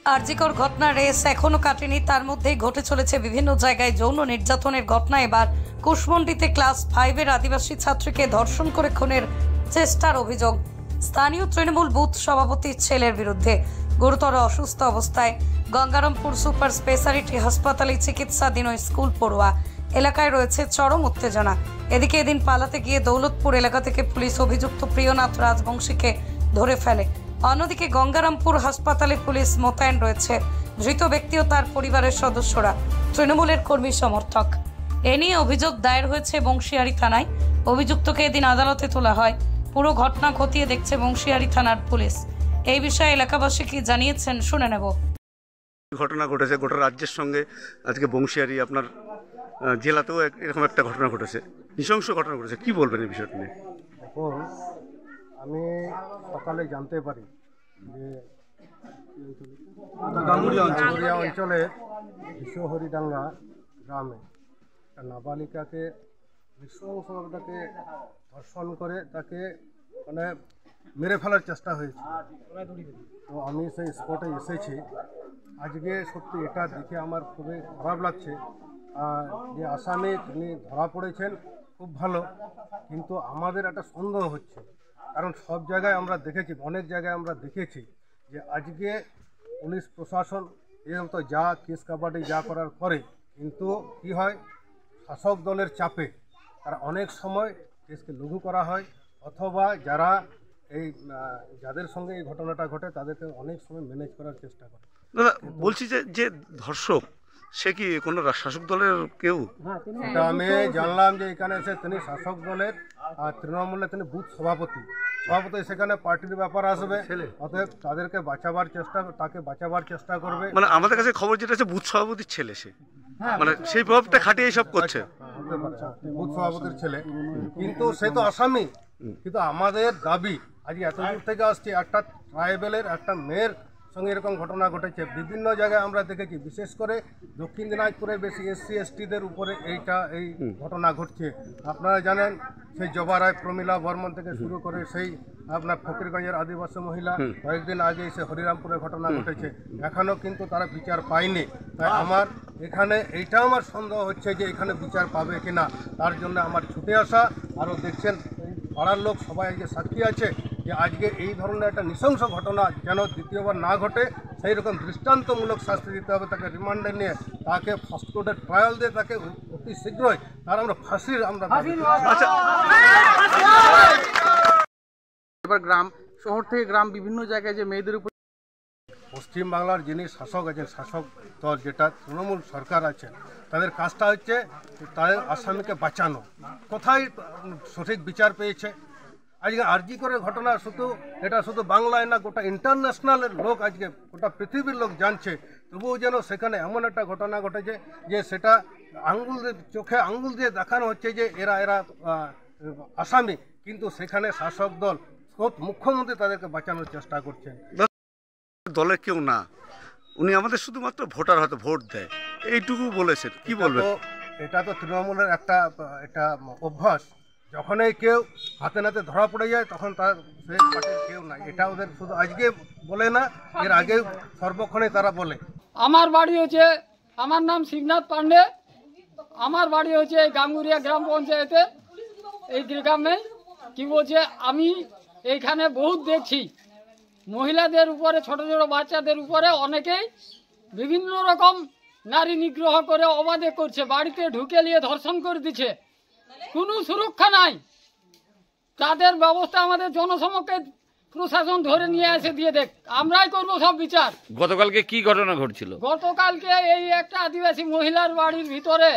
আরজিকর ঘটনা রেস এখনো কাটেনি, তার মধ্যেই ঘটে চলেছে বিভিন্ন জায়গায় যৌন নির্যাতনের ঘটনা। এবার কুশমন্ডিতে ক্লাস 5-এর আদিবাসী ছাত্রীকে ধর্ষণ করে খুনের চেষ্টার অভিযোগ স্থানীয় তৃণমূল বুথ সভাপতির ছেলের বিরুদ্ধে। গুরুতর অসুস্থ অবস্থায় গঙ্গারামপুর সুপার স্পেশালিটি হাসপাতালে চিকিৎসাধীন ওই স্কুল পড়ুয়া। এলাকায় রয়েছে চরম উত্তেজনা। এদিকে এদিন পালাতে গিয়ে দৌলতপুর এলাকা থেকে পুলিশ অভিযুক্ত প্রিয়নাথ রাজবংশীকে ধরে ফেলে। অন্যদিকে গঙ্গারামপুর হাসপাতালে পুলিশ মোতায়েন রয়েছে। ধৃত ব্যক্তি ও তার পরিবারের সদস্যরা তৃণমূলের কর্মী সমর্থক। এ নিয়ে অভিযোগ দায়ের হয়েছে বংশিয়ারি থানায়। অভিযুক্তকে এদিন আদালতে তোলা হয়। পুরো ঘটনা খতিয়ে দেখছে বংশিয়ারি থানার পুলিশ। এই বিষয়ে এলাকাবাসী কি জানিয়েছেন শুনে নেব। ঘটনা ঘটেছে গোটা রাজ্যের সঙ্গে, আজকে বংশিয়ারি আপনার জেলাতেও এরকম একটা ঘটনা ঘটেছে, নৃশংস ঘটনা ঘটেছে। কি বলবেন এই বিষয়টা নিয়ে? দেখুন, আমি সকালে জানতে পারি যে গাঙ্গুরিয়া অঞ্চলে বিশ্বহরিডাঙ্গা গ্রামে একটা নাবালিকাকে নৃশংসভাবে তাকে ধর্ষণ করে তাকে মানে মেরে ফেলার চেষ্টা হয়েছে। তো আমি সেই স্পটে এসেছি। আজকে সত্যি এটা দেখে আমার খুবই খারাপ লাগছে। যে আসামি তিনি ধরা পড়েছেন খুব ভালো, কিন্তু আমাদের একটা সন্দেহ হচ্ছে, কারণ সব জায়গায় আমরা দেখেছি, অনেক জায়গায় আমরা দেখেছি যে আজকে পুলিশ প্রশাসন এরকম তো যা কেস কাবাডি যা করার করে, কিন্তু কি হয়, শাসক দলের চাপে তারা অনেক সময় কেসকে লঘু করা হয়, অথবা যারা এই যাদের সঙ্গে এই ঘটনাটা ঘটে তাদেরকে অনেক সময় ম্যানেজ করার চেষ্টা করে। দাদা বলছি যে ধর্ষক সে কি কোনো শাসক দলের কেউ? এটা আমি জানলাম যে এখানে এসে তিনি শাসক দলের তৃণমূলের তিনি বুথ সভাপতি সেখানে পার্টির ব্যাপার আসবে, অতএব তাদেরকে তাকে বাঁচাবার চেষ্টা করবে। মানে আমাদের কাছে খবর যেটা আছে বুথ সভাপতির ছেলে, সে মানে সেই প্রভাবটা খাটিয়ে সব করছে। বুথ সভাপতির ছেলে, কিন্তু সে তো আসামি। কিন্তু আমাদের দাবি আজকে এত দূর থেকে আসছে, একটা ট্রাইবেলের একটা মেয়ের সঙ্গে এরকম ঘটনা ঘটেছে। বিভিন্ন জায়গায় আমরা দেখেছি, বিশেষ করে দক্ষিণ দিনাজপুরে বেশি SC STদের উপরে এই ঘটনা ঘটছে। আপনারা জানেন সেই জবা রায়, প্রমীলা বর্মন থেকে শুরু করে সেই আপনার ফকিরগঞ্জের আদিবাসী মহিলা, কয়েকদিন আগে সে হরিরামপুরে ঘটনা ঘটেছে, এখনও কিন্তু তারা বিচার পায়নি। তাই আমার এখানে এইটাও আমার সন্দেহ হচ্ছে যে এখানে বিচার পাবে কিনা, তার জন্য আমার ছুটে আসা। আরও দেখছেন পাড়ার লোক সবাই আজকে সাক্ষী আছে যে আজকে এই ধরনের একটা নৃশংস ঘটনা যেন দ্বিতীয়বার না ঘটে, সেই রকম দৃষ্টান্তমূলক শাস্তি দিতে হবে। তাকে রিমান্ডে নিয়ে তাকে ফার্স্ট কোর্টের ট্রায়াল দিয়ে তাকে অতি শীঘ্রই তার আমরা ফাঁসির এবার গ্রাম শহর থেকে গ্রাম বিভিন্ন জায়গায় যে মেয়েদের উপর পশ্চিমবাংলার যিনি শাসক আছেন, শাসক দল যেটা তৃণমূল সরকার আছে, তাদের কাজটা হচ্ছে তাদের আসামিকে বাঁচানো। কোথায় সঠিক বিচার পেয়েছে? আজকে আরজি করে ঘটনা এটা শুধু বাংলায় না, গোটা ইন্টারন্যাশনালের লোক, আজকে গোটা পৃথিবীর লোক জানছে, তবুও যেন সেখানে এমন একটা ঘটনা ঘটেছে যে সেটা চোখে আঙ্গুল দিয়ে দেখানো হচ্ছে যে এরা আসামি, কিন্তু সেখানে শাসক দল মুখ্যমন্ত্রী তাদেরকে বাঁচানোর চেষ্টা করছেন। দলের কেউ না, উনি আমাদের শুধুমাত্র ভোটার, হয়তো ভোট দেয়, এইটুকু বলেছেন। কি বলবেন? এটা তো তৃণমূলের একটা অভ্যাস, যখনই কেউ হাতে নাতে ধরা পড়ে যায় তখন তার সেই পার্টির কেউ নাই। এটা ওদের শুধু আজকে বলে না, এর আগে সর্বক্ষণে তারা বলে। আমার বাড়ি হচ্ছে, আমার নাম শিবনাথ পান্ডে, আমার বাড়ি হচ্ছে এই গাঙ্গুরিয়া গ্রাম পঞ্চায়েতে এই গ্রামে। কি বলছে, আমি এইখানে বহুত দেখছি মহিলাদের উপরে, ছোট ছোট বাচ্চাদের উপরে অনেকেই বিভিন্ন রকম নারী নিগ্রহ করে অবাধে করছে, বাড়িতে ঢুকে নিয়ে ধর্ষণ করে দিচ্ছে, কোনো সুরক্ষা নাই। তাদের ব্যবস্থা আমাদের জনসমক্ষে প্রশাসন ধরে নিয়ে এসে দিয়ে দেখ, আমরাই করবো সব বিচার। গতকালকে কি ঘটনা ঘটছিল? গতকালকে এই একটা আদিবাসী মহিলার বাড়ির ভিতরে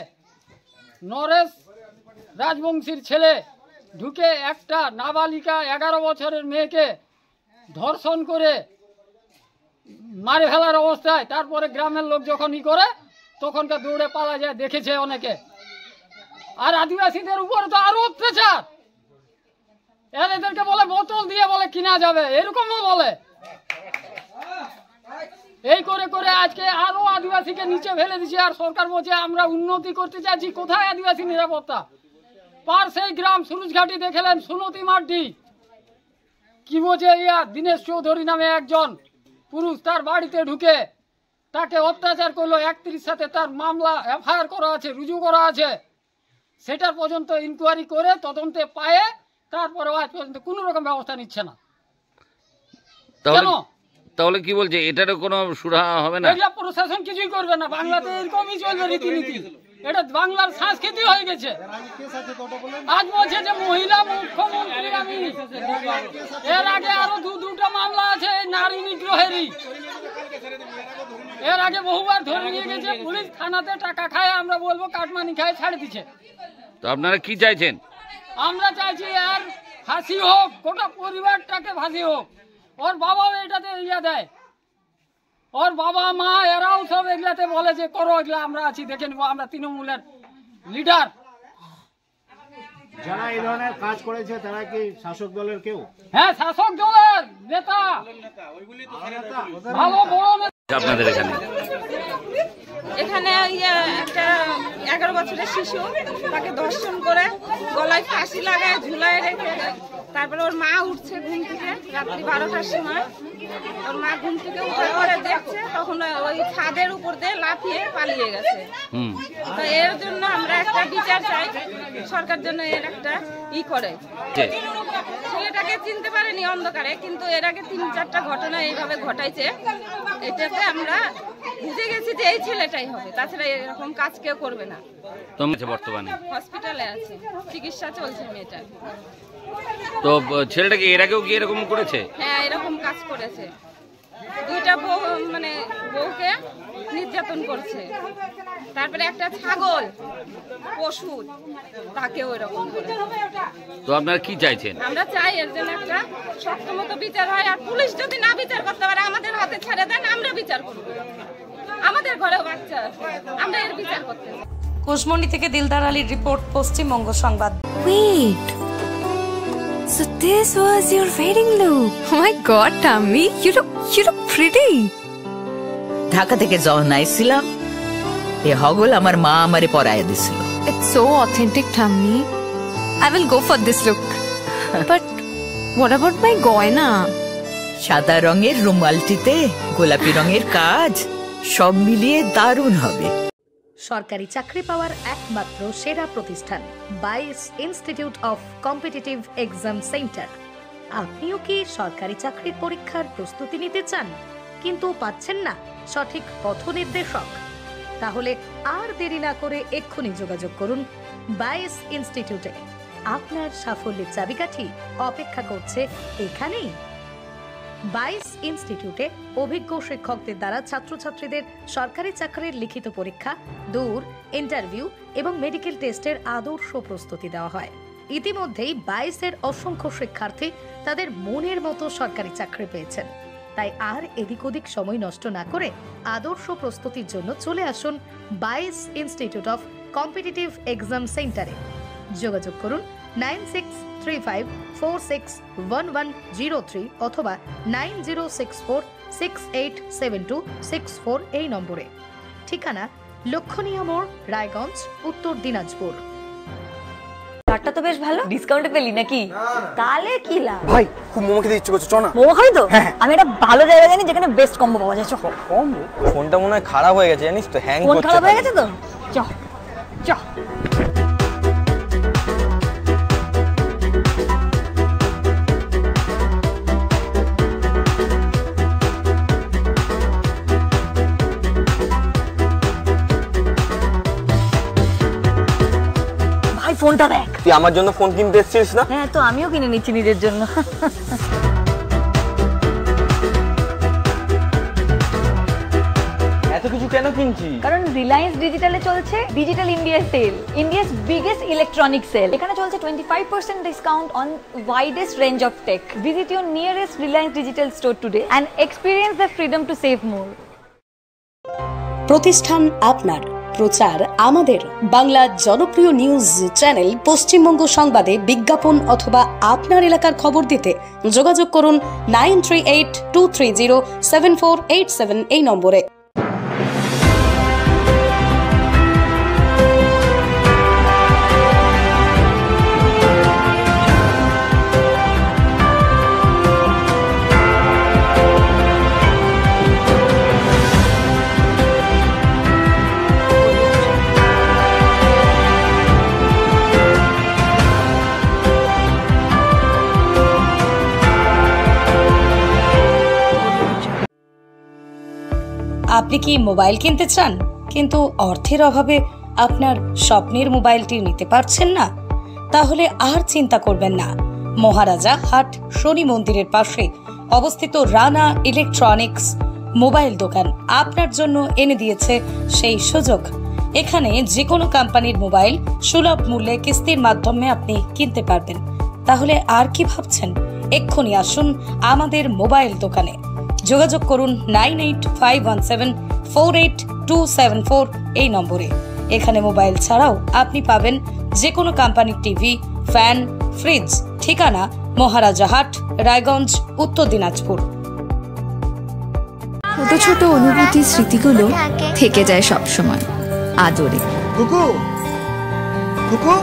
নরেশ রাজবংশীর ছেলে ঢুকে একটা নাবালিকা 11 বছরের মেয়েকে ধর্ষণ করে মারে ফেলার অবস্থায়, তারপরে গ্রামের লোক যখনই করে তখনকার দৌড়ে পালা যায়, দেখেছে অনেকে। আর আদিবাসীদের উপরে তো আরো অত্যাচার, এদেরকে বলে বোতল দিয়ে বলে কিনা যাবে, এরকমও বলে। এই করে করে আজকে আরো আদিবাসীকে নিচে ফেলে দিচ্ছে। আর সরকার বলছে আমরা উন্নতি করতে চাইছি, কোথায় আদিবাসী নিরাপত্তা? পার সেই গ্রাম সুরুজঘাটি দেখলেন, সুনতি মার্ডি, কি বলছে, দিনেশ চৌধুরী নামে একজন পুরুষ, তার বাড়িতে ঢুকে তাকে অত্যাচার করলো, 31 সাথে তার মামলা এফআইআর করা আছে, রুজু করা আছে। সেটার পর্যন্ত ইনকোয়ারি করে তদন্তে পায়ে তারপরে আজ পর্যন্ত কোনো রকম ব্যবস্থা নিচ্ছে না। কেন? তাহলে কি বলছে, এটারও কোনো সুরাহা হবে না? এগুলা প্রশাসন কিছুই করবে না। বাংলাতে এরকমই চলবে রীতিনীতি। এটা বাংলার সংস্কৃতি হয়ে গেছে। আজ বলছে যে মহিলা মুখ্যমন্ত্রী আমি। এর আগে আরো দুটা মামলা আছে নারী নিগ্রহেরই। এর আগে বহুবার ধরে নিয়ে গেছে পুলিশ, থানাতে টাকা খায়, আমরা বলবো কাটমানি খায়, ছাড়ে দিচ্ছে। তো আপনারা কি চাইছেন? আমরা চাইছি আর ফাঁসি হোক, গোটা পরিবারটাকে ফাঁসি হোক। ওর বাবাও এটাতে ইয়ে দেয়, ওর বাবা মা এরাও সব এগুলাতে বলে যে করো, এগুলা আমরা আছি, দেখে নেবো, আমরা তৃণমূলের লিডার। যারা এই ধরনের কাজ করেছে তারা কি শাসক দলের কেউ? হ্যাঁ, শাসক দলের নেতা, ভালো বড় নেতা। আপনাদের এখানে একটা 11 বছরের শিশু, তাকে ধর্ষণ করে গলায় ফাঁসি লাগায় ঝুলায় রেখে, তারপরে ওর মা উঠছে ঘুম থেকে রাত্রি 12টার সময়। ওর মা ঘুম থেকে উঠে পরে দেখছে, তখন ওই ছাদের উপর দিয়ে লাফিয়ে পালিয়ে গেছে। তো এর জন্য আমরা একটা বিচার চাই, সরকার জন্য এর একটা করে। ছেলেটাকে চিনতে পারেনি অন্ধকারে, কিন্তু এর আগে 3-4টা ঘটনা এইভাবে ঘটাইছে। এটাতে আমরা বুঝে গেছি যে এই ছেলেটাই হবে, তাছাড়া এরকম কাজ কেউ করবে না। বর্তমানে হসপিটালে আছে, চিকিৎসা চলছে মেয়েটার। তো ছেলেটাকে এর আগেও কি এরকম করেছে? হ্যাঁ, এরকম কাজ করেছে। 2টা বউকে নির্যাতন করছে। তারপরে একটা ছাগল পশু, তাকেও এরকম করে। তো আপনারা কি চাইছেন? আমরা চাই এর জন্য একটা শক্তমতো বিচার হয়। আর পুলিশ যদি না বিচার করতে পারে, আমাদের হাতে ছেড়ে দেন, আমরা বিচার করব। আমাদের ঘরেও বাচ্চা আছে, আমরা এর বিচার করতে চাই। কুশমন্ডি থেকে দিলদার আলীর রিপোর্ট, পশ্চিমবঙ্গ সংবাদ। Wait. So this was your wedding look. Oh my god, Tammy, you look pretty. Dhaka থেকে যখন আইছিলাম, এ হগল আমার মা আমারে পরায় দিছিল। It's so authentic, Tammy. I will go for this look. But what about my goina? সাদা রঙের রুমালটিতে গোলাপি রঙের কাজ, সব মিলিয়ে দারুণ হবে। সরকারি চাকরি পাওয়ার একমাত্র সেরা প্রতিষ্ঠান 22 institute of competitive exam centre. আপনিও কি সরকারি চাকরির পরীক্ষার প্রস্তুতি নিতে চান কিন্তু পাচ্ছেন না সঠিক পথ নির্দেশক? তাহলে আর দেরি না করে এক্ষুনি যোগাযোগ করুন 22 ইনস্টিটিউটে। আপনার সাফল্যের চাবিকাঠি অপেক্ষা করছে এখানেই। 22 ইনস্টিটিউটে অভিজ্ঞ শিক্ষকদের দ্বারা ছাত্রছাত্রীদের সরকারি চাকরির লিখিত পরীক্ষা, দূর ইন্টারভিউ এবং মেডিকেল টেস্টের আদর্শ প্রস্তুতি দেওয়া হয়। ইতিমধ্যেই 22-এর অসংখ্য শিক্ষার্থী তাদের মনের মতো সরকারি চাকরি পেয়েছেন। তাই আর এদিক ওদিক সময় নষ্ট না করে আদর্শ প্রস্তুতির জন্য চলে আসুন 22 ইনস্টিটিউট অফ কম্পিটিটিভ এক্সাম সেন্টারে। যোগাযোগ করুন 9635461103 অথবা 9064687264 এই নম্বরে। ঠিকানা লক্ষণীয় মোড়, রায়গঞ্জ, উত্তর দিনাজপুর। চাটটা তো বেশ ভালো, ডিসকাউন্টে পেলি নাকি? তাহলে কি লাভ ভাই, খুব মোমো খেতে ইচ্ছে করছে, চ না। মোমো খাবি তো? আমি একটা ভালো জায়গা জানি যেখানে বেস্ট কম্বো পাওয়া যায়। কম্বো? ফোনটা মনে হয় খারাপ হয়ে গেছে, জানিস তো, হ্যাং করছে। ফোন খারাপ হয়ে গেছে তো? চ চ। ফোনটা দেখ। তুই আমার জন্য ফোন কিনতে এসেছিস না? হ্যাঁ, তো আমিও কিনে নিচ্ছি নিজের জন্য। এত কিছু কেন কিনছিস? কারণ রিলায়েন্স ডিজিটালে চলছে digital India sale, India's biggest electronic sale. এখানে চলছে 25% discount on widest range of tech. Visit your nearest Reliance digital store today and experience the freedom to save more. প্রতিষ্ঠান আপনার, প্রচার আমাদের। বাংলা জনপ্রিয় নিউজ চ্যানেল পশ্চিমবঙ্গ সংবাদে বিজ্ঞাপন অথবা আপনার এলাকার খবর দিতে যোগাযোগ করুন 9382307487 এই নম্বরে। আপনি কি মোবাইল কিনতে চান কিন্তু অর্থের অভাবে আপনার স্বপ্নের মোবাইলটি নিতে পারছেন না? তাহলে আর চিন্তা করবেন না। মহারাজা হাট শনি মন্দিরের পাশে অবস্থিত রানা ইলেকট্রনিক্স মোবাইল দোকান আপনার জন্য এনে দিয়েছে সেই সুযোগ। এখানে যে কোনো কোম্পানির মোবাইল সুলভ মূল্যে কিস্তির মাধ্যমে আপনি কিনতে পারবেন। তাহলে আর কি ভাবছেন? এক্ষুনি আসুন আমাদের মোবাইল দোকানে। যোগাযোগ করুন 9851748274 এই নম্বরে। এখানে মোবাইল ছাড়াও আপনি পাবেন যে কোনো কোম্পানির টিভি, ফ্যান, ফ্রিজ। ঠিকানা মহারাজা হাট, রায়গঞ্জ, উত্তর দিনাজপুর। ছোট ছোট অনুভূতি স্মৃতিগুলো থেকে যায় সবসময় আদরে। কুকু কুকু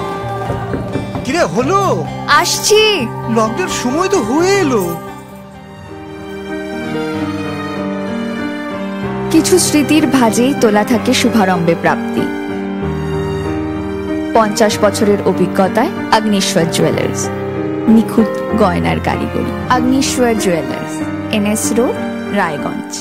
কিরে হলো? আসছি। লকডাউন সময় তো হয়ে এলো। কিছু স্মৃতির ভাজেই তোলা থাকে শুভারম্ভে প্রাপ্তি। 50 বছরের অভিজ্ঞতায় আগ্নেশ্বর জুয়েলার্স, নিখুঁত গয়নার কারিগরি। Agneshwar jewellers, NS road, Raiganj.